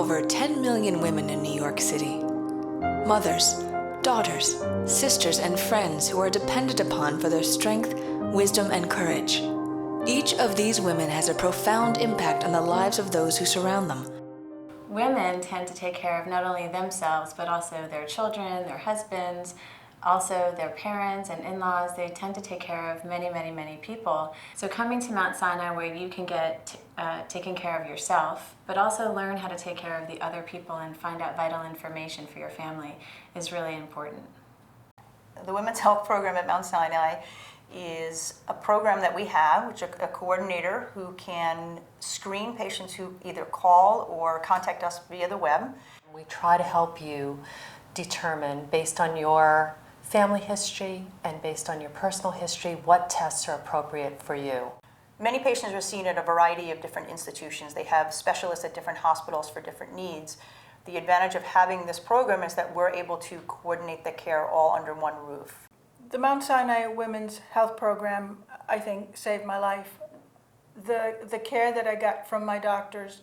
over 10 million women in New York City. Mothers, daughters, sisters, and friends who are depended upon for their strength, wisdom, and courage. Each of these women has a profound impact on the lives of those who surround them. Women tend to take care of not only themselves, but also their children, their husbands, also their parents and in-laws. They tend to take care of many, many, many people. So coming to Mount Sinai, where you can get taken care of yourself, but also learn how to take care of the other people and find out vital information for your family, is really important. The Women's Health Program at Mount Sinai is a program that we have, which is a coordinator who can screen patients who either call or contact us via the web. We try to help you determine, based on your family history and based on your personal history, what tests are appropriate for you. Many patients are seen at a variety of different institutions. They have specialists at different hospitals for different needs. The advantage of having this program is that we're able to coordinate the care all under one roof. The Mount Sinai Women's Health Program, I think, saved my life. The care that I got from my doctors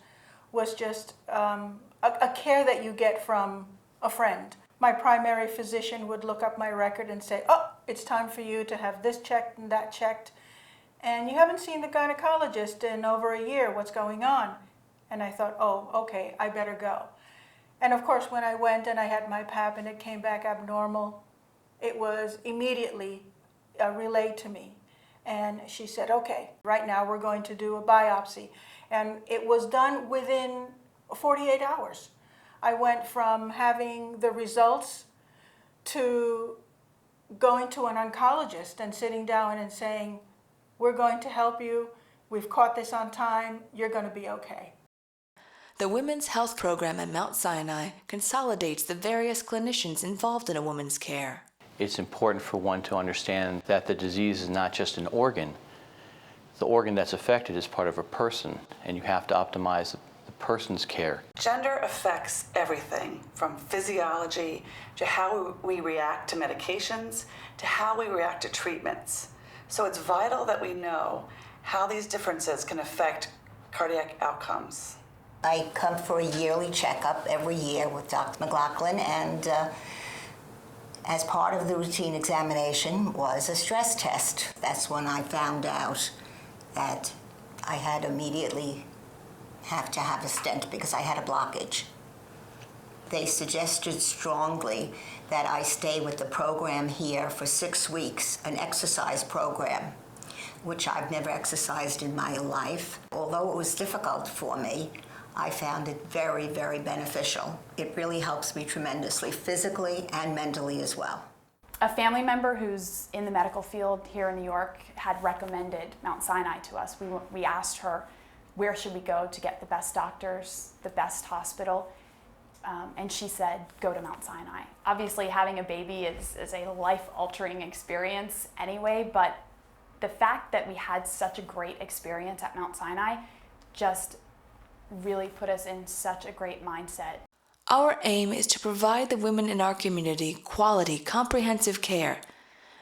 was just a care that you get from a friend. My primary physician would look up my record and say, oh, it's time for you to have this checked and that checked. And you haven't seen the gynecologist in over a year. What's going on? And I thought, oh, okay, I better go. And of course, when I went and I had my pap and it came back abnormal, it was immediately relayed to me. And she said, okay, right now we're going to do a biopsy. And it was done within 48 hours. I went from having the results to going to an oncologist and sitting down and saying, we're going to help you, we've caught this on time, you're going to be okay. The Women's Health Program at Mount Sinai consolidates the various clinicians involved in a woman's care. It's important for one to understand that the disease is not just an organ. The organ that's affected is part of a person, and you have to optimize the person's care. Gender affects everything, from physiology to how we react to medications to how we react to treatments. So it's vital that we know how these differences can affect cardiac outcomes. I come for a yearly checkup every year with Dr. McLaughlin, and as part of the routine examination was a stress test. That's when I found out that I had immediately have to have a stent because I had a blockage. They suggested strongly that I stay with the program here for 6 weeks, an exercise program, which I've never exercised in my life. Although it was difficult for me, I found it very, very beneficial. It really helps me tremendously, physically and mentally as well. A family member who's in the medical field here in New York had recommended Mount Sinai to us. We asked her, where should we go to get the best doctors, the best hospital? And she said, go to Mount Sinai. Obviously, having a baby is a life-altering experience anyway, but the fact that we had such a great experience at Mount Sinai just really put us in such a great mindset. Our aim is to provide the women in our community quality, comprehensive care,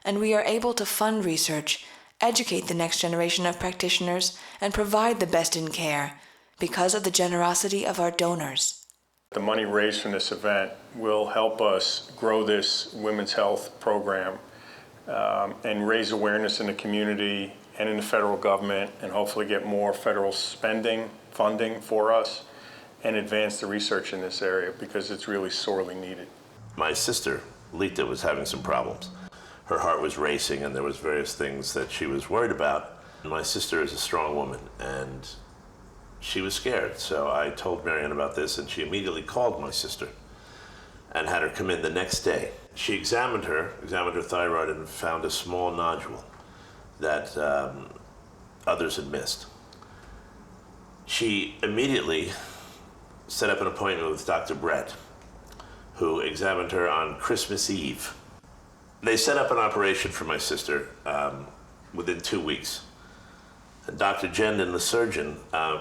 and we are able to fund research, educate the next generation of practitioners, and provide the best in care because of the generosity of our donors. The money raised from this event will help us grow this women's health program and raise awareness in the community and in the federal government, and hopefully get more federal funding for us, and advance the research in this area because it's really sorely needed. My sister, Lita, was having some problems. Her heart was racing and there was various things that she was worried about. My sister is a strong woman and she was scared. So I told Marianne about this and she immediately called my sister and had her come in the next day. She examined her thyroid and found a small nodule that others had missed. She immediately set up an appointment with Dr. Brett, who examined her on Christmas Eve. They set up an operation for my sister within 2 weeks. And Dr. Gendon, the surgeon,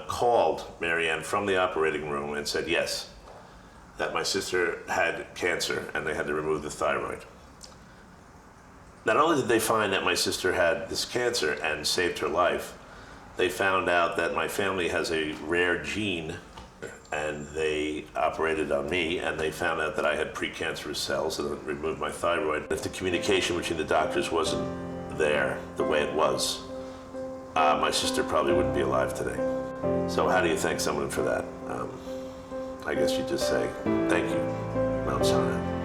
called Marianne from the operating room and said yes, that my sister had cancer and they had to remove the thyroid. Not only did they find that my sister had this cancer and saved her life, they found out that my family has a rare gene And they operated on me, and they found out that I had pre-cancerous cells and removed my thyroid. If the communication between the doctors wasn't there the way it was, my sister probably wouldn't be alive today. So how do you thank someone for that? I guess you just say, thank you, Mount Sinai.